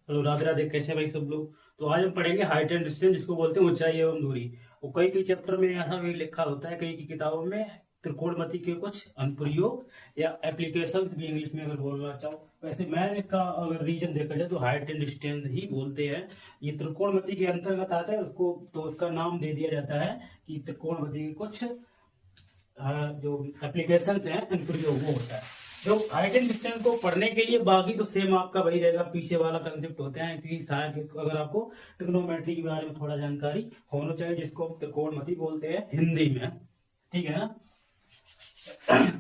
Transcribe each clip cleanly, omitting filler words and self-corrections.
Hello, Radhe Radhe. कैसे हैं भाई सब लोग? तो आज हम पढ़ेंगे हाइट एंड डिस्टेंस, जिसको बोलते हैं ऊंचाई एवं दूरी। और कई कई चैप्टर में ऐसा भी लिखा होता है, कई की किताबों में त्रिकोणमिति के कुछ अनुप्रयोग या एप्लीकेशन भी इंग्लिश में अगर बोलना चाहो। वैसे मैंने इसका अगर रीजन देखा जाए तो हाइट एंड डिस्टेंस ही बोलते हैं। ये त्रिकोणमिति के अंतर्गत आता है, उसको तो उसका नाम दे दिया जाता है कि त्रिकोणमिति के कुछ जो एप्लीकेशन हैं, अनुप्रयोग वो होता है। जो हाइट एंड डिस्टेंस को पढ़ने के लिए बाकी तो सेम आपका वही रहेगा, पीछे वाला कंसेप्ट होता है। इसकी शायद अगर आपको ट्रिग्नोमेट्री के बारे में थोड़ा जानकारी होना चाहिए, जिसको त्रिकोणमिति बोलते हैं हिंदी में, ठीक है ना।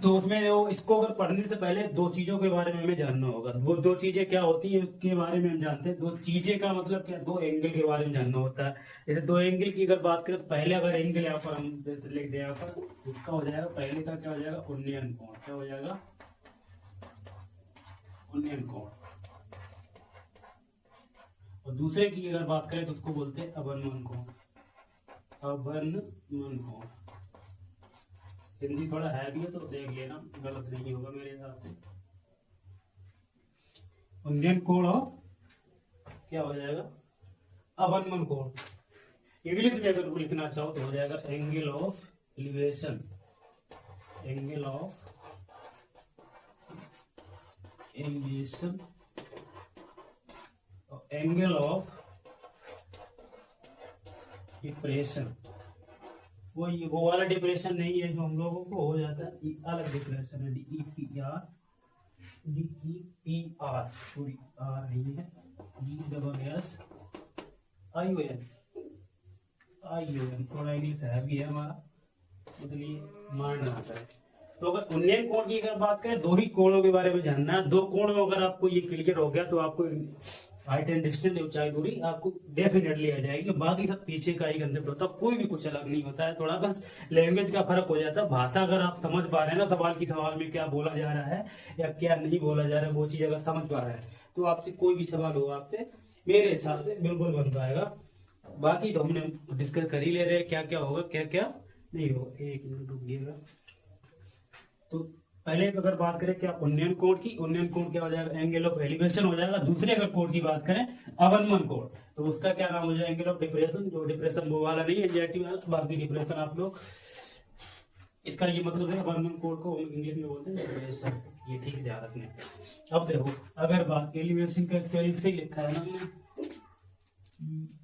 तो उसमें वो इसको अगर पढ़ने से पहले दो चीजों के बारे में हमें जानना होगा। वो दो चीजें क्या होती है उसके बारे में हम जानते हैं। दो चीजें का मतलब क्या, दो एंगल के बारे में जानना होता है। जैसे दो एंगल की अगर बात करें तो पहले अगर एंगल यहाँ पर हम लिख दें, यहाँ पर उसका हो जाएगा, पहले का क्या हो जाएगा, उन्नयन कोण। क्या हो जाएगा? उन्नयन कोण। और दूसरे की अगर बात करें तो उसको बोलते हैं अवनमन कोण। अवनमन कोण। हिंदी थोड़ा हैवी है तो देख लेना, गलत नहीं होगा मेरे हिसाब से। उन्नयन कोण हो क्या हो जाएगा, अवनमन कोण। इंग्लिश में अगर लिखना चाहो तो हो जाएगा angle of elevation. Angle of elevation. Angle of depression. वो वाला डिप्रेशन नहीं है जो हम लोगों को हो जाता है, अलग डिप्रेशन है। DEPR। DEPR पूरी आर नहीं है, DSSION। थोड़ा इंग्लिश हैवी है हमारा, इसलिए मारना आता है। तो अगर उन्नयन कोण की अगर बात करें, दो ही कोणों के बारे में जानना है। दो कोण में अगर आपको ये क्लियर हो गया तो आपको हाइट एंड डिस्टेंस, ऊंचाई दूरी आपको डेफिनेटली आ जाएगी। बाकी सब पीछे का ही कंसेप्ट होता है, कोई भी कुछ अलग नहीं होता है। थोड़ा बस लैंग्वेज का फर्क हो जाता है। भाषा अगर आप समझ पा रहे हैं ना, सवाल में क्या बोला जा रहा है या क्या नहीं बोला जा रहा है, वो चीज अगर समझ पा रहे हैं तो आपसे कोई भी सवाल हो आपसे मेरे हिसाब से बिल्कुल बन पाएगा। बाकी तो हमने डिस्कस कर ही ले रहे हैं क्या क्या होगा क्या क्या नहीं होगा। एक मिनट रुकिएगा। तो पहले अगर बात करें क्या उन्नयन कोण की, उन्नयन कोण क्या हो जाएगा, एंगल ऑफ एलिवेशन हो जाएगा। दूसरे अगर कोण की बात करें अवनमन कोण, तो उसका क्या नाम हो जाएगा, एंगल ऑफ डिप्रेशन। जो डिप्रेशन वो वाला नहीं है, एंजाइटी वाला। बाकी डिप्रेशन आप लोग, इसका ये मतलब है अवनमन कोण को इंग्लिश में बोलते हैं डिप्रेशन। ये ठीक ध्यान रखने। अब देखो, अगर बात एलिवेशन का से लिखा है ना,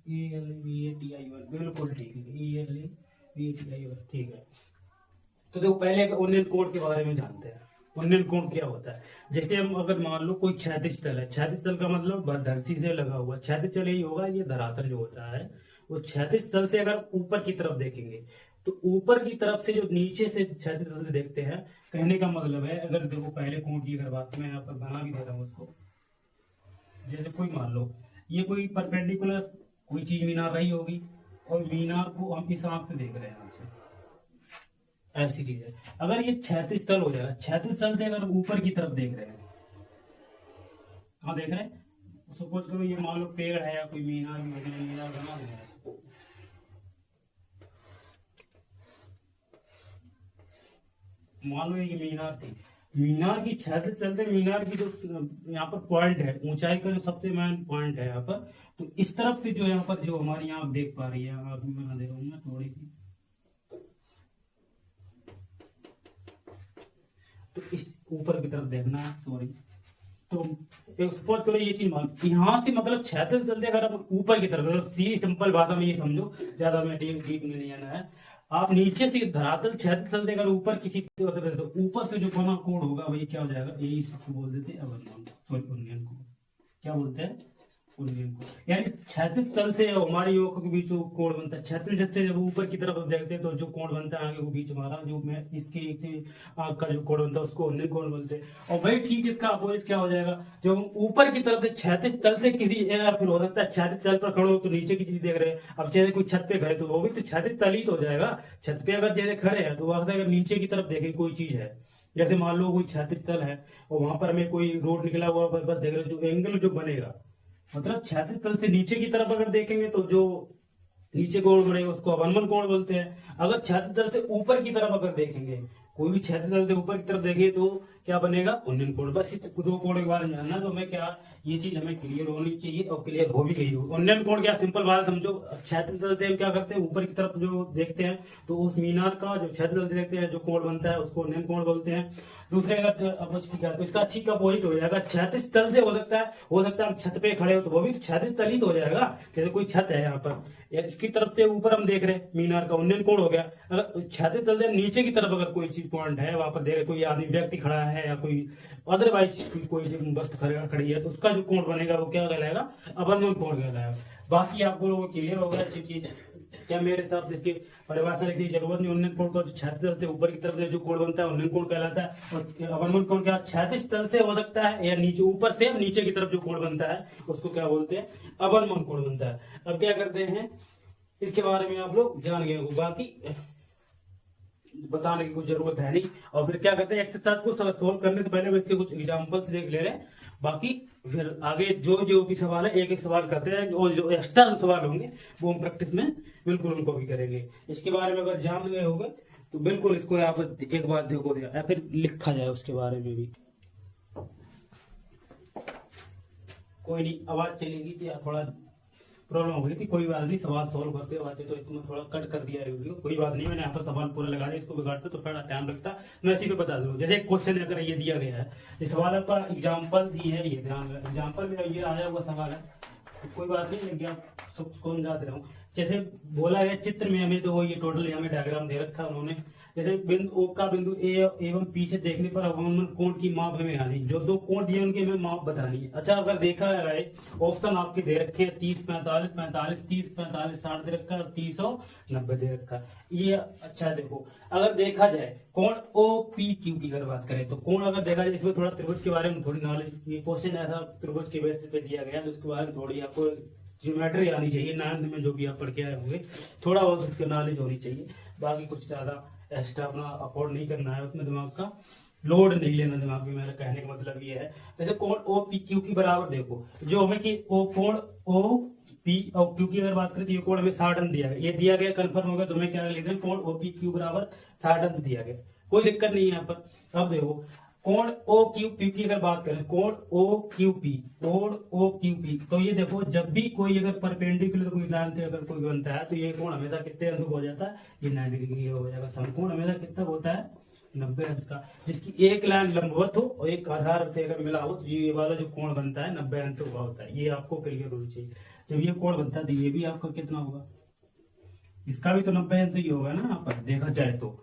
ELVATION, बिल्कुल ठीक है, ELVATION ठीक है। तो देखो पहले उन्नयन कोण के बारे में जानते हैं। उन्नयन कोण क्या होता है? जैसे हम अगर मान लो कोई क्षैतिज तल है, क्षैतिज तल का मतलब धरती से लगा हुआ। क्षैतिज तल यही होगा, ये धरातल जो होता है वो क्षैतिज तल से अगर ऊपर की तरफ देखेंगे तो ऊपर की तरफ से जो नीचे से क्षैतिज तल से देखते हैं, कहने का मतलब है, अगर देखो पहले कोण की अगर बात, मैं यहाँ पर बना भी दे रहा हूँ उसको। जैसे कोई मान लो ये कोई परपेंडिकुलर कोई चीज मीनार रही होगी और मीनार को हम इस आंख से देख रहे हैं यहाँ से, ऐसी चीज है। अगर ये क्षैतिज तल हो जाएगा, क्षैतिज तल से अगर ऊपर की तरफ देख रहे हैं, कहाँ देख रहे हैं, सपोज करो ये मान लो पेड़ है या कोई मीनार मीनार बना हुआ है। मान लो ये मीनार थी, मीनार की क्षैतिज तल से मीनार की जो यहाँ पर पॉइंट है, ऊंचाई का जो सबसे मेन पॉइंट है यहाँ पर, तो इस तरफ से जो यहाँ पर जो हमारी यहाँ आप देख पा रही है, अभी मैं दे रहा हूँ मैं थोड़ी सी, तो इस ऊपर की तरफ देखना है, सॉरी। तो सपोज करो ये चीज मान, यहाँ से मतलब क्षैतिज तल से अगर आप ऊपर की तरफ, सीधी सिंपल भाषा में ये समझो, ज्यादा मैं डीप में नहीं आना है। आप नीचे से धरातल क्षैतिज तल से अगर ऊपर किसी तो ऊपर से जो कोना कोण होगा वही क्या हो जाएगा, यही सबको बोल देते हैं अवनमन, सॉरी उन्नयन कोण। क्या बोलते हैं, उन्नयन कोण। यानी क्षैतिज तल से हमारी आंखों के बीच जो कोण बनता है, क्षैतिज से जब ऊपर की तरफ देखते हैं तो जो कोण बनता है आगे के बीच हमारा, जो मैं इसके आंख का जो कोण बनता है उसको उन्नयन कोण बोलते हैं। और वही ठीक इसका अपोजिट क्या हो जाएगा, जो हम ऊपर की तरफ से क्षैतिज तल से किसी, या फिर हो सकता है क्षैतिज तल पर खड़े हो तो नीचे की चीज देख रहे हैं। अब जैसे कोई छत पे खड़े तो वो भी तो क्षैतिज तल ही तो हो जाएगा। छत पे अगर जैसे खड़े हैं तो वहां अगर नीचे की तरफ देखें कोई चीज है, जैसे मान लो कोई क्षैतिज तल है और वहां पर हमें कोई रोड निकला हुआ बस देख रहे, जो एंगल जो बनेगा, मतलब क्षैतिज तल से नीचे की तरफ अगर देखेंगे तो जो नीचे कोण बनेगा उसको अवनमन कोण बोलते हैं। अगर क्षैतिज तल से ऊपर की तरफ अगर देखेंगे कोई भी क्षैतिज तल से ऊपर की तरफ देखिए तो क्या बनेगा, उन्नयन कोण। बस इस 2 कोण के बारे में जानना, तो मैं क्या ये चीज हमें क्लियर होनी चाहिए और क्लियर हो भी गई हो। उन्नयन कोण क्या, सिंपल बात समझो, क्षैतिज तल से हम क्या करते हैं, ऊपर की तरफ जो देखते हैं तो उस मीनार का जो क्षैतिज तल से देखते हैं जो कोण बनता है उसको उन्नयन कोण बोलते हैं। दूसरे अगर अपोजिट क्या, तो इसका ठीक अपोजिट हो जाएगा, क्षैतिज तल से हो सकता है हम छत पे खड़े हो तो वो भी क्षैतिज तल ही तो हो जाएगा। जैसे कोई छत है यहाँ पर, इसकी तरफ से ऊपर हम देख रहे हैं मीनार का, उन्नयन कोण हो गया। अगर क्षैतिज तल से नीचे की तरफ अगर कोई चीज पॉइंट है वहां पर देख, कोई आदमी व्यक्ति खड़ा है या कोई अदरवाइज कोई वस्तु खड़ी है तो उसका जो कोण बनेगा वो क्या कहलाएगा, अवनमन कोण कहलाएगा। बाकी आपको लोगों को क्लियर होगा अच्छी चीज। क्या मेरे हिसाब से इसकी परिभाषा लिखने की जरूरत नहीं। उन्नयन कोण को क्षैतिज तल से ऊपर की तरफ से जो कोण बनता है उन्नयन कोण कहलाता है। और अवनमन कोण क्या, क्षैतिज तल से हो सकता है या नीचे, ऊपर से नीचे की तरफ जो कोण बनता है उसको क्या बोलते हैं, अवनमन कोण बनता है। अब क्या करते हैं, इसके बारे में आप लोग जान गए हो, बाकी बताने की कुछ जरूरत है नहीं। और फिर क्या करते हैं, एक्सरसाइज को सोल्व करने से पहले इसके कुछ एग्जांपल्स देख ले रहे हैं, बाकी फिर आगे जो भी सवाल है एक एक सवाल करते हैं, और जो एक्स्ट्रा सवाल होंगे वो हम प्रैक्टिस में बिल्कुल उनको भी करेंगे। इसके बारे में अगर जान गए होंगे तो बिल्कुल इसको आप एक बार देखो या फिर लिखा जाए उसके बारे में भी, कोई नहीं। आवाज चलेगी थी, थोड़ा प्रॉब्लम हो गई थी, कोई बात नहीं। सवाल सोल्व करते हुए तो इसमें थोड़ा कट कर दिया है वीडियो, कोई बात नहीं। मैंने यहाँ पर सवाल पूरा लगा दिया, इसको बिगाड़ते तो थोड़ा टाइम लगता, मैं इसी पे बता दूँ। जैसे एक क्वेश्चन अगर ये दिया गया है, ये सवाल आपका एग्जाम्पल दी है, ये ध्यान रखें एग्जाम्पल में ये आया हुआ सवाल है, तो कोई बात नहीं, लेकिन आप सबको समझा दे रहा हूँ। जैसे बोला है चित्र में हमें, तो वो ये टोटल हमें डायग्राम दे रखा है उन्होंने। जैसे बिंदु O का बिंदु A एवं पीछे देखने पर अवनमन कोण की माप हमें आनी, जो 2 कोण दिए उनकी हमें माप बतानी है। अच्छा, अगर देखा है ऑप्शन आपके दे रखे हैं 30 45 45 30 45 60 दे रखा है और 30 और 90 दे रखा है ये। अच्छा देखो, अगर देखा जाए कोण OPQ की अगर बात करें तो कोण अगर देखा जाए, इसमें थोड़ा त्रिभुज के बारे में थोड़ी नॉलेज, ये क्वेश्चन ऐसा त्रिभुज के बेसिस पे दिया गया है जिसके बारे में थोड़ी आपको ज्योमेट्री आनी चाहिए। 9th में जो भी आप पढ़ के आए होंगे थोड़ा बहुत उसकी नॉलेज होनी चाहिए, बाकी कुछ ज्यादा एक्स्ट्रा अपना अफोर्ड नहीं करना है, उसमें दिमाग का लोड नहीं लेना दिमाग में। मेरा कहने का मतलब ये है, जैसे कोण OPQ की बराबर देखो, जो हमें कि कोण OPQ की अगर बात करें तो ये कोण हमें 60 अंश दिया गया, ये दिया गया कंफर्म होगा, तो हमें क्या लिख दें, कोण OPQ बराबर 60 अंश दिया गया, कोई दिक्कत नहीं है यहाँ पर। अब देखो कोण OQP की अगर बात करें, कोण OQP, तो ये देखो जब भी कोई अगर परपेंडिकुलर कोई लाइन से अगर कोई बनता है तो ये कोण हमेशा कितने अंश हो जाता है, ये 90 डिग्री हो जाएगा। समकोण हमेशा कितना होता है, 90 अंश का, जिसकी एक लाइन लंबवत हो और एक आधार से अगर मिला हो तो ये वाला जो कोण बनता है 90 अंश का होता है। ये आपको क्लियर होना चाहिए। जब ये कोण बनता है तो ये भी आपका कितना होगा, इसका भी तो 90 अंश ही होगा ना, यहाँ पर देखा जाए तो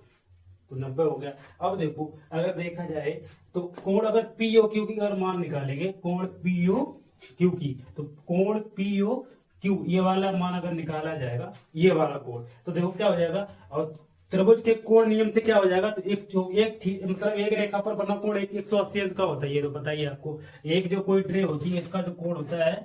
90 हो गया। अब देखो अगर देखा जाए तो कोण अगर POQ की अगर मान निकालेंगे, कोण POQ की, तो कोण POQ ये वाला मान अगर निकाला जाएगा, ये वाला कोण, तो देखो क्या हो जाएगा, और त्रिभुज के कोण नियम से क्या हो जाएगा, तो मतलब एक रेखा पर बना कोण 180 अंश का होता है। ये तो बताइए आपको, एक जो कोई ट्रे होती है इसका जो कोण होता है,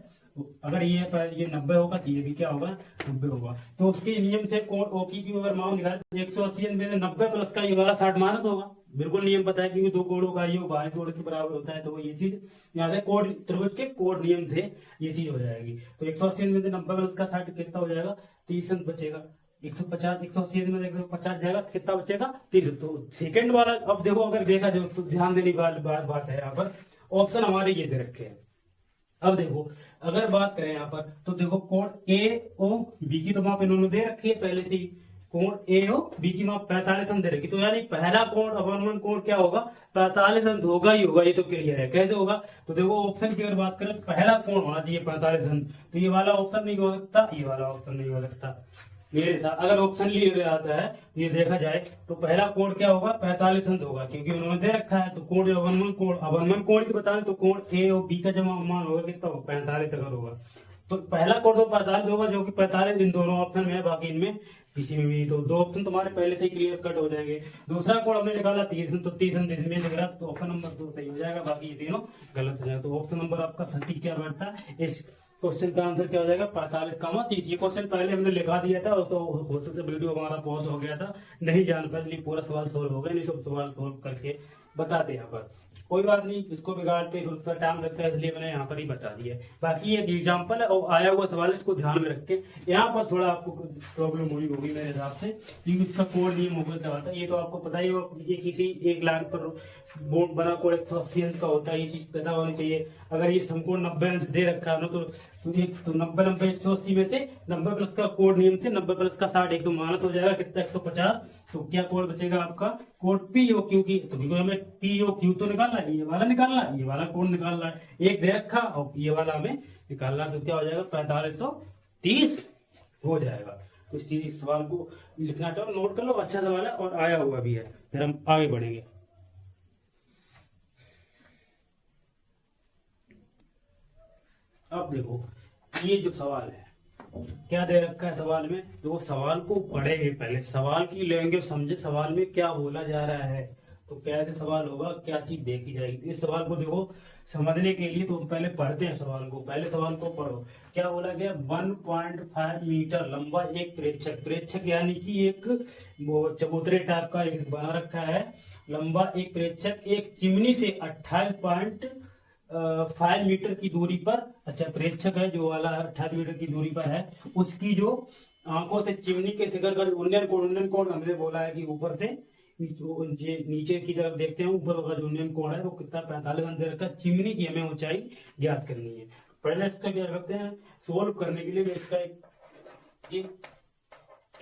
अगर ये 90 होगा तो ये भी क्या होगा, 90 होगा। तो उसके नियम से कोण OQQ अगर मान निकाले 180 अंश में 90 प्लस का ये वाला 60 माइनस होगा, बिल्कुल नियम पता है क्योंकि 2 कोणों का योग बाहरी कोण के बराबर होता है, तो ये चीज यहाँ से कोण त्रिभुज के कोण नियम से ये चीज हो जाएगी। तो 180 में से 90 प्लस का 60 कितना हो जाएगा, 30 अंश बचेगा। 150 180 में 150 जाएगा, कितना बचेगा, 30। तो सेकंड वाला अब देखो, अगर देखा जाए तो ध्यान देने वाली बात है, यहाँ पर ऑप्शन हमारे ये दे रखे हैं। अब देखो अगर बात करें यहाँ पर तो देखो कोण AOB की तो माप इन्होंने दे रखी है पहले से ही, कोण AOB की माप 45 अंश दे रखी, तो यानी पहला कोण अवनमन कोण क्या होगा, 45 अंश होगा ही होगा। ये तो क्लियर है, कैसे होगा, तो देखो ऑप्शन की अगर बात करें पहला कोण होना चाहिए 45 अंश, तो ये वाला ऑप्शन नहीं हो सकता, ये वाला ऑप्शन नहीं हो सकता मेरे साथ। अगर ऑप्शन लिए आता है ये देखा जाए तो पहला कोण क्या होगा, 45 अंश होगा, क्योंकि उन्होंने दे रखा है। तो कोण अवनमन कोण की बताएं तो कोण AOB का जमा मान होगा कितना, 45 अगर होगा, तो पहला कोण तो 45 होगा, जो कि 45 इन दोनों ऑप्शन में है, बाकी इनमें किसी में भी। तो 2 ऑप्शन तुम्हारे पहले से क्लियर कट हो जाएंगे। दूसरा कोण हमने निकाला 30 अंश, तो 30 अंश इसमें निकला, तो ऑप्शन नंबर 2 सही हो जाएगा, बाकी ये तीनों गलत हो जाएगा। तो ऑप्शन नंबर आपका सटीक क्या बैठता है, इस क्वेश्चन का आंसर क्या हो जाएगा, 45, ये क्वेश्चन पहले हमने लिखा दिया था, तो हो सकता वीडियो हमारा पॉज हो गया था, नहीं जान पाए, पूरा सवाल सोल्व हो गया, नहीं सब सवाल सोल्व करके बताते यहाँ पर। कोई बात नहीं, इसको बिगाड़ते फिर उसका टाइम लगता है, इसलिए मैंने यहाँ पर ही बता दिया है। बाकी ये एग्जाम्पल है और आया हुआ सवाल है, इसको ध्यान में रख के यहाँ पर थोड़ा आपको प्रॉब्लम हुई होगी मेरे हिसाब से, क्योंकि उसका कोड नियम होगा क्या होता है ये तो आपको पता ही होगा। ये किसी एक लाइन पर बोर्ड बना कोड 180 अंक का होता है, ये चीज पता होनी चाहिए। अगर ये हमको 90 अंक दे रखा है ना, तो 90 180 में से 90 प्लस का कोड नियम से 90 प्लस का 60 एकदम मानत हो जाएगा कितना 150। तो क्या कोड बचेगा आपका, कोड पी ओ क्यू की। तो हमें पी ओ क्यू तो निकालना है, ये वाला निकालना है, ये वाला कोड निकालना है, एक दे रखा और ये वाला हमें निकालना। तो क्या हो जाएगा 4530 हो जाएगा। तो इस सवाल को लिखना चाहो नोट कर लो, अच्छा सवाल है और आया हुआ भी है। फिर हम आगे बढ़ेंगे। अब देखो ये जो सवाल है क्या दे रखा है सवाल में, तो सवाल को पढ़ेंगे पहले, सवाल की लेंगे समझे सवाल में क्या बोला जा रहा है, तो कैसे सवाल होगा, क्या चीज देखी जाएगी। इस सवाल को देखो समझने के लिए तो पहले पढ़ते हैं सवाल को। पहले सवाल को पढ़ो, क्या बोला गया, 1.5 मीटर लंबा एक प्रेक्षक, प्रेक्षक यानी कि एक वो चबूतरे टाइप का एक बना रखा है, लंबा एक प्रेक्षक एक चिमनी से 28.5 मीटर की दूरी पर, अच्छा प्रेक्षक है जो वाला 28 मीटर की दूरी पर है, उसकी जो आंखों से चिमनी के शिखर का उन्नयन कोण हमने बोला है कि ऊपर से नीचे की तरफ देखते हैं, ऊपर का जो उन्नयन कोण है वो कितना 45 अंक दे रखा है। चिमनी की हमें ऊंचाई ज्ञात करनी है। पहले इसका क्या करते हैं, सोल्व करने के लिए मैं इसका एक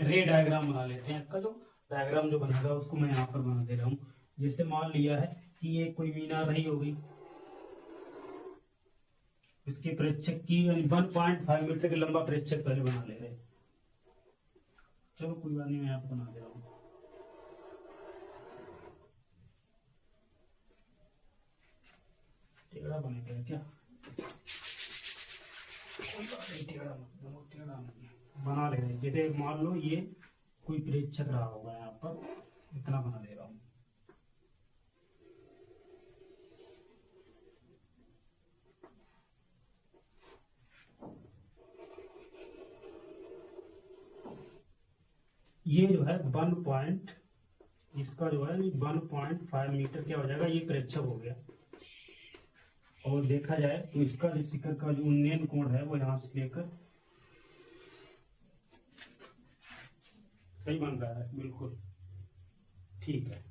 रे डायग्राम बना लेते हैं। इसका जो डायग्राम जो बनेगा उसको मैं यहाँ पर बना दे रहा हूँ। जैसे मान लिया है कि ये कोई मीनार नहीं होगी, इसके प्रेक्षक की 1.5 मीटर के लंबा प्रेक्षक पहले बना ले रहे। चलो कोई बात नहीं, मैं यहाँ पर बना दे रहा हूँ। टेढ़ा बनेगा क्या, कोई बात नहीं, टेढ़ा बना ले रहे। जैसे मान लो ये कोई प्रेक्षक रहा होगा, यहाँ पर इतना बना दे रहा हूँ। ये जो है 1 इसका जो है 1.5 मीटर क्या हो जाएगा, ये प्रेक्षक हो गया। और देखा जाए तो इसका जो शिखर का जो उन्नयन कोण है वो यहाँ से लेकर सही बन रहा है, बिल्कुल ठीक है।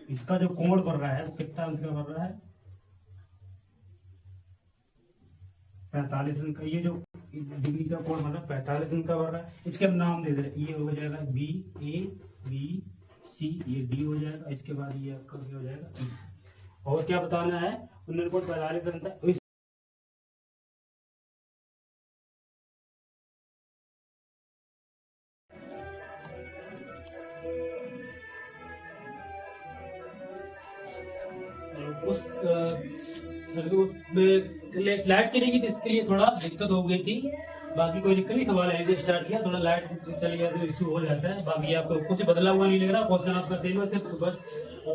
इसका जो कोण बढ़ रहा है वो कितना अंक का बढ़ रहा है, 45 अंक का। ये जो डिग्री का कोण बन रहा है 45 अंक का बढ़ रहा है। इसके हम नाम दे दे, ये हो जाएगा बी ए बी सी, ये डी हो जाएगा। इसके बाद ये आपका हो जाएगा ई। और क्या बताना है, उन्नयन कोण 45 अंक है। लाइट चलेगी तो इसके लिए थोड़ा दिक्कत हो गई थी, बाकी कोई दिक्कत नहीं। सवाल ऐसे स्टार्ट किया, थोड़ा लाइट चली गया तो इश्यू हो जाता है। बाकी आपको कुछ बदला हुआ नहीं लग रहा, क्वेश्चन आपका सेम है, सिर्फ बस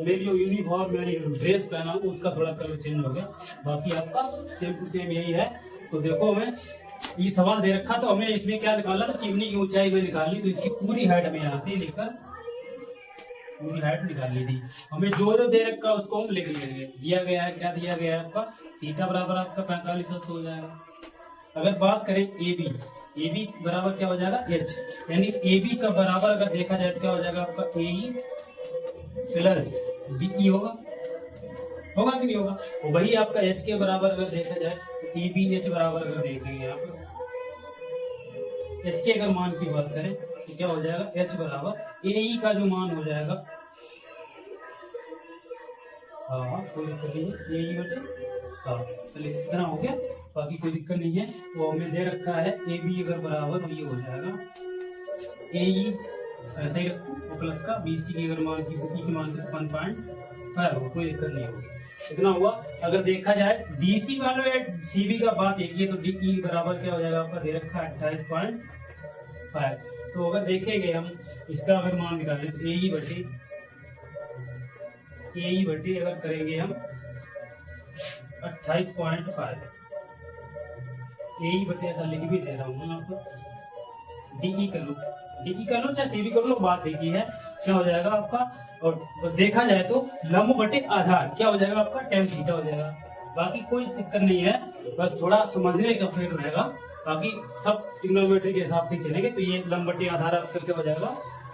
मेरी जो यूनिफॉर्म मैंने ड्रेस पहना हूँ उसका थोड़ा कलर चेंज हो गया, बाकी आपका सेम टू सेम यही है। तो देखो हमें ये सवाल दे रखा, तो हमें इसमें क्या निकाला, तो चिमनी की ऊंचाई में निकाली। तो इसकी पूरी हाइट हमें यहाँ से लेकर पूरी हाइट निकाली थी। हमें जो जो दे रखा उसको हम लिख लेंगे। दिया गया है, क्या दिया गया है आपका, थीटा बराबर आपका 45 हो जाएगा। अगर बात करें ए बी बराबर क्या हो जाएगा एच, यानी ए बी का बराबर अगर देखा जाए तो क्या हो जाएगा आपका ए ई प्लस बी ई होगा कि नहीं होगा। और वही आपका एच के बराबर अगर देखा जाए तो ए बी एच बराबर अगर देखेंगे आप, एच के अगर मान की बात करें तो क्या हो जाएगा, एच बराबर ए ई का जो मान हो जाएगा, हाँ कोई दिक्कत नहीं है, ए ई बटे हाँ, चलिए इतना हो गया, बाकी कोई दिक्कत नहीं है। तो हमें दे रखा है ए बी अगर बराबर तो ये हो जाएगा ए ई ऐसे ही प्लस का बी सी की अगर मान की ई की मान 1.5 हो, कोई दिक्कत नहीं होगी। इतना हुआ। अगर देखा जाए डी सी वालों या सी बी का बात देखिए तो डी ई बराबर क्या हो जाएगा आपका दे रखा है 28.5। तो अगर देखेंगे हम इसका अगर मान निकालें तो ए ई बटे अगर करेंगे हम 28.5, ए ई बटे ऐसा लिख भी दे रहा हूँ मैं आपको, डी ई कर लो चाहे सी बी कर लो, बात एक ही है। क्या हो जाएगा आपका और देखा जाए तो लंब बटे आधार क्या हो जाएगा आपका tan थीटा हो जाएगा। बाकी कोई दिक्कत नहीं है, बस थोड़ा समझने का फेर रहेगा, बाकी सब ट्रिग्नोमेट्री के हिसाब से चलेंगे। तो ये लंब बटे आधार आपका क्या हो जाएगा,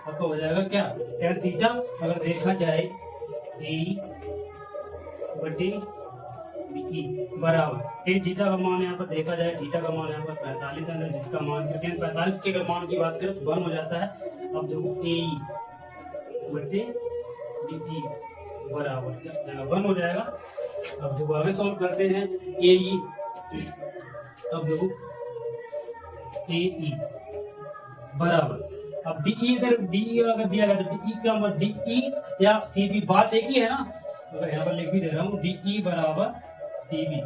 आपका हो जाएगा क्या tan थीटा। अगर देखा जाए ए बटे बी बराबर tan थीटा का मान यहाँ पर देखा जाए, थीटा का मान यहाँ पर 45 है, जिसका मान tan 45 के अगर मान की बात करें तो 1 हो जाता है। अब देखो ए बटे डी बराबर क्या हो जाएगा 1 हो जाएगा। अब देखो आगे सॉल्व करते हैं ए ई, अब देखो ए ई बराबर, अब डी अगर दिया गया तो डी क्या मतलब डी या सी बी, बात एक ही है ना। अगर यहाँ पर लिख भी दे रहा हूँ डी बराबर सी बी,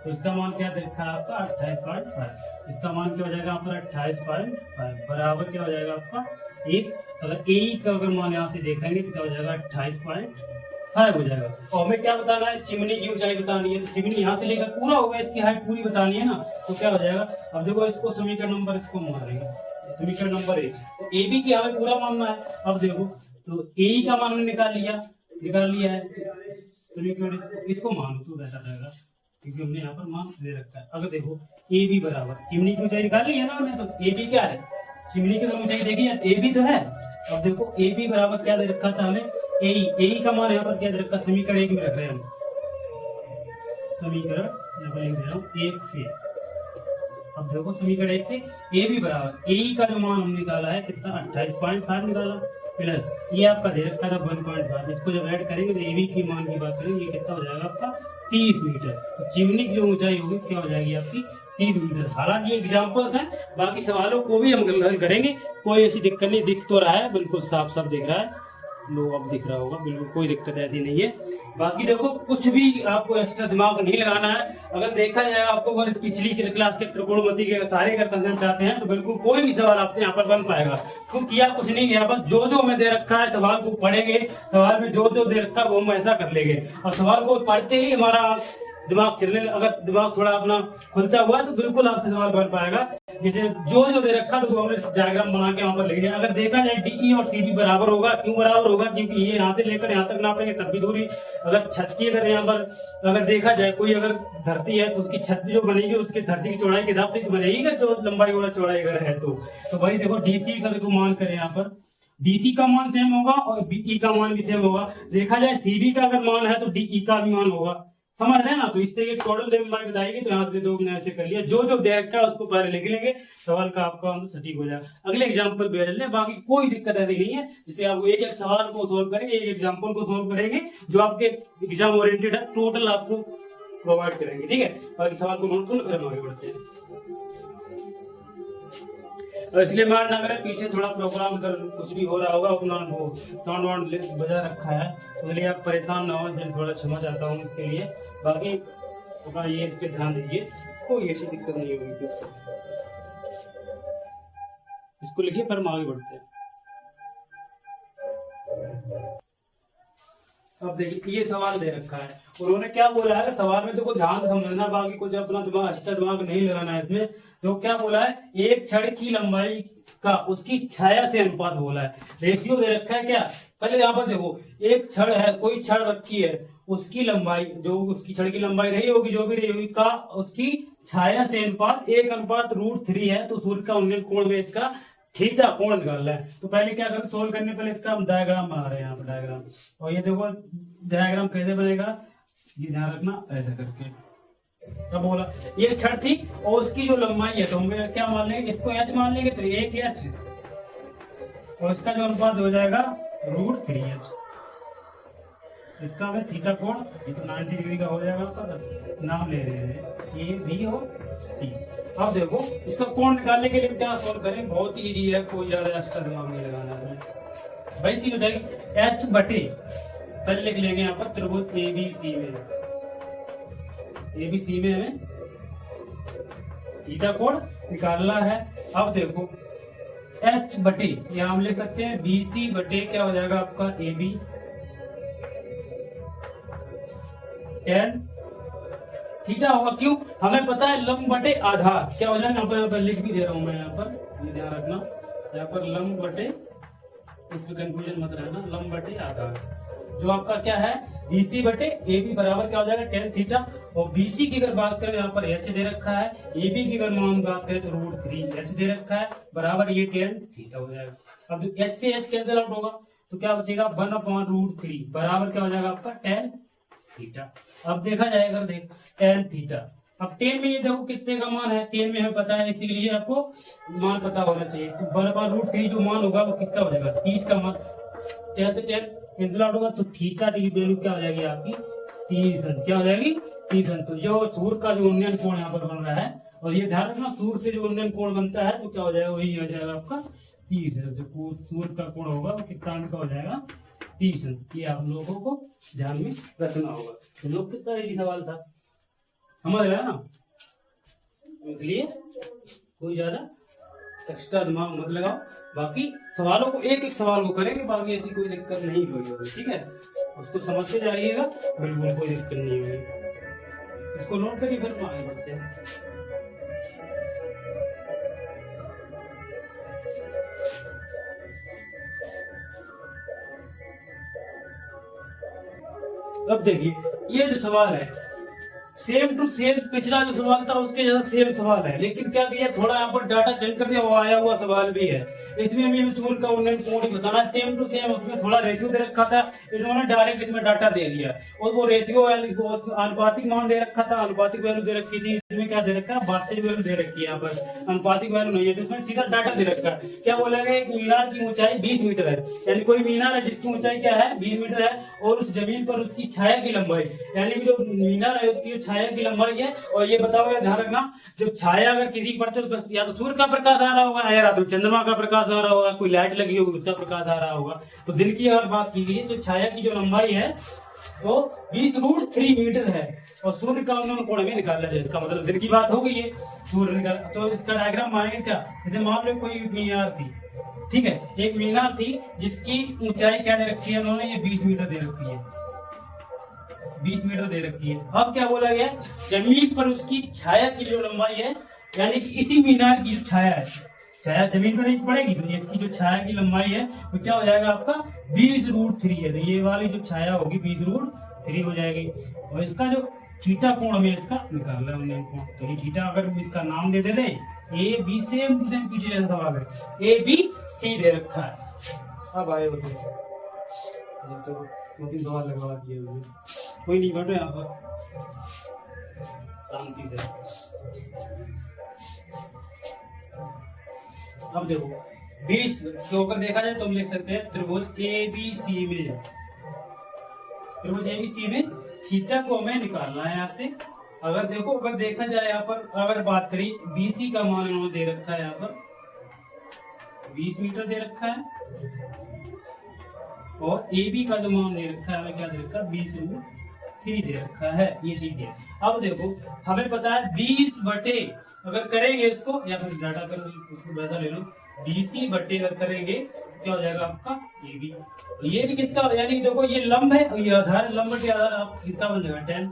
तो इसका मान क्या देखा है आपका 28.5, इसका मान क्या हो जाएगा यहाँ पर 28.5 बराबर क्या हो जाएगा आपका 1। अगर ए का अगर मान यहाँ से देखेंगे तो क्या हो जाएगा 28.5 हो जाएगा। और हमें क्या बताना है, चिमनी की ऊंचाई बतानी है। तो चिमनी यहाँ से लेकर पूरा होगा, इसकी हाइट पूरी बतानी है ना, तो क्या हो जाएगा। अब देखो इसको समीकरण नंबर इसको मान लेंगे, समीकरण नंबर 1, तो ए बी की हमें पूरा मानना है। अब देखो तो ए का मान हमने निकाल लिया है, समीकरण इसको मान तो बेहतर रहेगा क्योंकि हमने यहाँ पर मान दे रखा है। अगर देखो ए बी बराबर चिमनी की ऊंचाई निकाल ली है ना हमने, तो ए बी क्या है, चिमनी की ऊंचाई देखी है ए बी तो है। अब देखो ए बी बराबर क्या दे रखा था हमें, ए का मान यहाँ पर क्या दे रखा, समीकरण 1 में रख रहे हैं हम, समीकरण यहाँ पर लिख दे रहा हूँ 1 से। अब देखो समीकरण 1 से ए बी बराबर ए का जो मान हम निकाला है कितना 28.5 निकाला, प्लस ये आपका दे रखा था 1.5, इसको जब ऐड करेंगे तो ए बी की मान की बात करेंगे ये कितना हो जाएगा आपका 30 मीटर। तो चिमनी की जो ऊंचाई होगी क्या हो जाएगी आपकी 30 मीटर। हालांकि एग्जाम्पल्स हैं, बाकी सवालों को भी हम हल करेंगे, कोई ऐसी दिक्कत नहीं, दिख तो रहा है बिल्कुल साफ साफ दिख रहा है, लो अब दिख रहा होगा, बिल्कुल कोई दिक्कत ऐसी नहीं है। बाकी देखो कुछ भी आपको एक्स्ट्रा दिमाग नहीं लगाना है। अगर देखा जाए आपको अगर पिछली क्लास के त्रिकोणमिति के सारे अगर कंसेप्ट आते हैं तो बिल्कुल कोई भी सवाल आपसे यहाँ पर बन पाएगा। तो किया कुछ नहीं गया, बस जो जो हमें दे रखा है सवाल को पढ़ेंगे, सवाल में जो जो दे रखा है वो हम ऐसा कर लेंगे, और सवाल को पढ़ते ही हमारा दिमाग चलने, अगर दिमाग थोड़ा अपना खुलता हुआ तो बिल्कुल आपसे सवाल बन पाएगा। जैसे जो जो दे रखा तो हमने डायग्राम बना के वहां पर लिख दिया। अगर देखा जाए डीई और सीबी बराबर होगा, क्यों बराबर होगा, क्योंकि ये यहाँ से लेकर यहाँ तक नापेंगे तब भी दूरी। अगर छत की अगर यहाँ पर अगर देखा जाए कोई अगर धरती है तो उसकी छत जो बनेगी उसके धरती की चौड़ाई के हिसाब से बनेगी, जो लंबाई और चौड़ाई अगर है तो भाई देखो डीसी का को मान करें, यहाँ पर डीसी का मान सेम होगा और बीई का मान भी सेम होगा। देखा जाए सीबी का अगर मान है तो डीई का भी मान होगा, समझ रहे हैं ना। तो इससे ये टोटल लंबाई बताएगी, तो यहाँ से दो ऐसे कर लिया, जो जो दे रखा है उसको पहले लिख लेंगे, सवाल का आपका आंसर सटीक हो जाएगा। अगले एग्जाम्पल पे ले, बाकी कोई दिक्कत ऐसी नहीं है। जैसे आप एक एक सवाल को सोल्व करेंगे, एक एग्जाम्पल को सोल्व करेंगे, जो आपके एग्जाम ओरिएंटेड है, टोटल आपको प्रोवाइड करेंगे, ठीक है। बाकी सवाल को नोट कर फिर हम आगे बढ़ते हैं। और इसलिए मान ना करें पीछे थोड़ा प्रोग्राम कर कुछ भी हो रहा होगा, अपना वो साउंड वाउंड बजा रखा है, इसलिए आप परेशान ना हो, थोड़ा क्षमा चाहता हूँ इसके लिए। बाकी अपना ये इस पे ध्यान दीजिए, कोई ऐसी दिक्कत नहीं होगी। इसको लिखिए फिर हम आगे बढ़ते हैं। अब देखिए ये सवाल दे रखा है, उन्होंने क्या बोला है, सवाल में तो कोई ध्यान समझना, बाकी कुछ अपना दिमाग एक्स्ट्रा दिमाग नहीं लगाना है इसमें। तो क्या बोला है, एक छड़ की लंबाई का उसकी छाया से अनुपात बोला है, रेशियो दे रखा है। क्या पहले यहाँ पर देखो, एक छड़ है, कोई छड़ रखी है, उसकी लंबाई जो उसकी छड़ की लंबाई रही होगी, जो भी रही होगी का उसकी छाया से अनुपात 1/√3 है। तो सूर्य का उन्नयन कोण में इसका थीटा कोण निकालना है। तो पहले क्या करें, सोल्व करने पहले इसका हम डायग्राम बना रहे हैं, यहाँ पर डायग्राम। और ये देखो डायग्राम कैसे बनेगा, ये ध्यान रखना, ऐसे करके। अब बोला ये छड़ थी और उसकी जो लंबाई है, तो हम क्या मान लेंगे, इसको h मान लेंगे, तो 1h, और इसका जो अनुपात हो जाएगा √3h। इसका हमें थीटा कोण ये तो 90 डिग्री का हो जाएगा, आपका नाम ले रहे हैं ए बी और सी। अब देखो इसका कोण निकालने के लिए क्या सॉल्व करें, बहुत इजी है, कोई ज्यादा एक्स्ट्रा दिमाग नहीं लगाना है। भाई चीज हो जाएगी h बटे, पहले लिख लेंगे यहाँ पर त्रिभुज एबीसी में, एबीसी में हमें थीटा कोण निकालना है। अब देखो h बटे, यहाँ हम लिख सकते हैं बीसी बटे क्या हो जाएगा आपका AB tan थीटा होगा। क्यों, हमें पता है लंब बटे आधार क्या हो जाएगा, यहाँ पर लिख भी दे रहा हूं मैं, यहाँ पर ध्यान रखना, यहाँ पर लंब बटे इस पे कंफ्यूजन मत रहना, लंब बटे आधार। जो आपका क्या है BC बटे AB बराबर क्या हो जाएगा tan थीटा। और BC की अगर बात करें यहाँ पर h दे रखा है, AB की अगर मान बात करें तो √3h दे रखा है, बराबर ये tan थीटा हो जाएगा। अब जो h से h कैंसिल आउट होगा तो क्या बचेगा 1/√3 बराबर क्या हो जाएगा आपका tan थीटा। अब देखा जाएगा देख tan थीटा। अब tan में ये देखो कितने का मान है, tan में हमें पता है, इसीलिए आपको मान पता होना चाहिए। तो 1/√3 जो मान होगा वो कितना हो जाएगा 30 का मान। tan से tan कैंसिल आउट होगा तो थीटा की वैल्यू क्या हो जाएगी आपकी 30 अंश। क्या हो जाएगी 30 अंश। तो जो सूर्य का जो उन्नयन कोण यहाँ पर बन रहा है, और ये ध्यान रखना सूर्य से जो उन्नयन कोण बनता है तो क्या हो जाएगा वही हो जाएगा आपका 30 अंश। जो सूर्य का कोण होगा वो कितना अंश का हो जाएगा 30 अंश। ये आप लोगों को ध्यान में रखना होगा। तो लोग कितना इजी सवाल था, समझ रहे हैं ना। इसलिए कोई ज्यादा एक्स्ट्रा दिमाग मत लगाओ, बाकी सवालों को एक एक सवाल को करेंगे, बाकी ऐसी कोई दिक्कत नहीं होगी, ठीक है। उसको समझते जाइएगा, बिल्कुल कोई दिक्कत नहीं होगी। इसको नोट करिए फिर आगे बढ़ते हैं। अब देखिए ये जो सवाल है सेम टू सेम पिछला जो सवाल था उसके जैसा सेम सवाल है, लेकिन क्या किया थोड़ा यहाँ पर डाटा चेंज कर दिया, वो आया हुआ सवाल भी है। इसमें भी सूर्य का उन्नयन कोण ही बताना, सेम टू सेम। उसमें थोड़ा रेशियो दे रखा था, इन्होंने डायरेक्ट इसमें डाटा दे दिया, और वो रेशियो अनुपातिक मान दे रखा था, अनुपातिक वैल्यू दे रखी थी। इसमें क्या दे रखा है वास्तविक वैल्यू दे रखी है, यहाँ पर अनुपातिक वैल्यू नहीं है, तो इसमें सीधा डाटा दे रखा है। क्या बोला गया, एक मीनार की ऊंचाई 20 मीटर है, यानी कोई मीनार है जिसकी ऊंचाई क्या है 20 मीटर है, और उस जमीन पर उसकी छाया की लंबाई, यानी जो मीनार है उसकी जो छाया की लंबाई है। और ये बताओ ध्यान रखना, जो छाया अगर किसी पर या तो सूर्य का प्रकाश आ रहा होगा, या तो चंद्रमा का प्रकाश आ रहा होगा, कोई लाइट लगी होगी उसका प्रकाश आ रहा होगा। तो दिन की अगर बात की गई तो छाया की जो लंबाई है तो 20√3 मीटर है, और सूर्य का उन्नयन कोण में निकाला जाए। इसका मतलब दिन की बात हो गई है, सूर्य निकाल। तो इसका डायग्राम आएगा क्या, जैसे मान लो कोई मीनार थी, ठीक है, एक मीनार थी जिसकी ऊंचाई क्या दे रखी है उन्होंने, ये 20 मीटर दे रखी है, 20 मीटर दे रखी है। अब क्या बोला गया, जमीन पर उसकी छाया की जो लंबाई है, यानी कि इसी मीनार की जो छाया है, छाया जमीन पर नहीं पड़ेगी, तो इसकी जो छाया की लंबाई है वो क्या हो जाएगा आपका 20√3 है। तो ये वाली जो छाया होगी 20√3 हो जाएगी। और इसका जो थीटा कोण में इसका निकाल रहा है कोण, तो ये थीटा अगर इसका नाम दे दे AB, सेम पीछे जैसा सवाल है, ABC दे रखा है। अब आए हो तो 2-3 सवाल लगवा दिए, कोई नहीं बैठो यहाँ पर शांति से। अब देखो 20 तो अगर देखा जाए तो हम लिख सकते हैं त्रिभुज ABC में, त्रिभुज ABC में थीटा को हमें निकालना है यहाँ से। अगर देखो अगर देखा जाए यहाँ पर अगर बात करें BC का मान उन्होंने दे रखा है, यहाँ पर 20 मीटर दे रखा है, और AB का जो मान दे रखा है हमें क्या दे रखा है 20√3 दे रखा है, ये चीज है। अब देखो हमें पता है 20 बटे अगर करेंगे इसको, या फिर डाटा करो उसको ज्यादा ले लो, BC बटे अगर करेंगे क्या हो जाएगा आपका AB। ये भी किसका, यानी देखो ये लंब है और ये आधार, लंब बटे आधार आप कितना बन जाएगा tan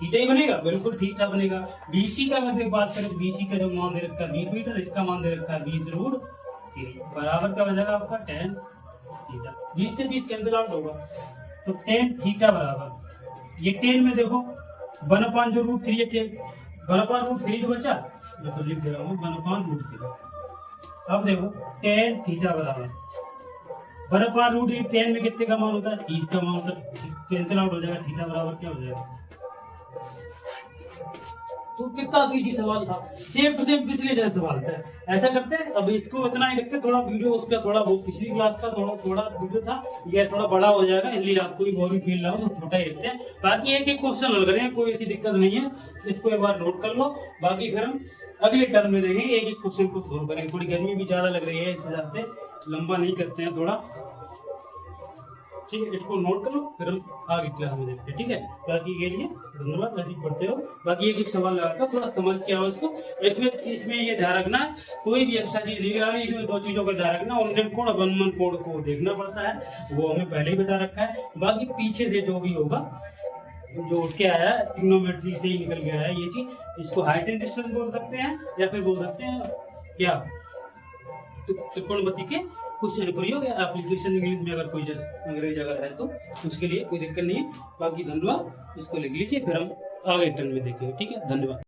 थीटा ही बनेगा, बिल्कुल थीटा बनेगा। BC का अगर बात करें तो BC का जो मान दे रखा है 20 मीटर, इसका मान दे रखा है 20√3 बराबर क्या हो जाएगा आपका tan थीटा। 20 से 20 कैंसिल आउट होगा तो tan थीटा बराबर, ये tan में देखो 1/√3 है, 1/√3 जो बचा मैं तो लिख दे रहा हूँ 1/√3। अब देखो tan थीटा बराबर 1/√3, tan में कितने का मान होता है 30 का मान होता है, कैंसिल आउट हो जाएगा, थीटा बराबर क्या हो जाएगा। तो कितना इजी सवाल था, सेम टू सेम पिछले जैसा सवाल था। ऐसा करते हैं, अब इसको इतना ही रखते, थोड़ा वीडियो उसका थोड़ा वो पिछली क्लास का थोड़ा वीडियो था, ये थोड़ा बड़ा हो जाएगा, इसलिए आपको भी बोरिंग फील रहा हो तो छोटा ही रखते हैं। बाकी एक एक क्वेश्चन लग रहे हैं, कोई ऐसी दिक्कत नहीं है, इसको एक बार नोट कर लो। बाकी फिर हम अगले टर्म में देखेंगे, एक एक क्वेश्चन को सोल्व करेंगे। थोड़ी गर्मी भी ज्यादा लग रही है, इस हिसाब से लंबा नहीं करते हैं थोड़ा, ठीक है। इसको नोट कर लो, फिर हम आगे क्लास में देखते हैं, ठीक है। बाकी के लिए धन्यवाद, ऐसे पढ़ते रहो। बाकी एक सवाल लगाकर थोड़ा समझ के आओ इसको। इसमें ये ध्यान रखना है, कोई भी एक्स्ट्रा चीज नहीं करानी, इसमें 2 चीजों का ध्यान रखना, उन्नयन कोण और वनमन कोण को देखना पड़ता है, वो हमें पहले ही बता रखा है। बाकी पीछे से जो भी होगा, जो उठ के आया है ट्रिग्नोमेट्री से ही निकल गया है ये चीज, इसको हाइट एंड डिस्टेंस बोल सकते हैं, या फिर बोल सकते हैं क्या त्रिकोणमिति के क्वेश्चन फ्री हो गया। एप्लीकेशन इंग्लिश में अगर कोई अंग्रेज अगर है तो उसके लिए कोई दिक्कत नहीं है। बाकी धन्यवाद, इसको लिख लीजिए, फिर हम आगे टर्न में देखेंगे। ठीक है, धन्यवाद।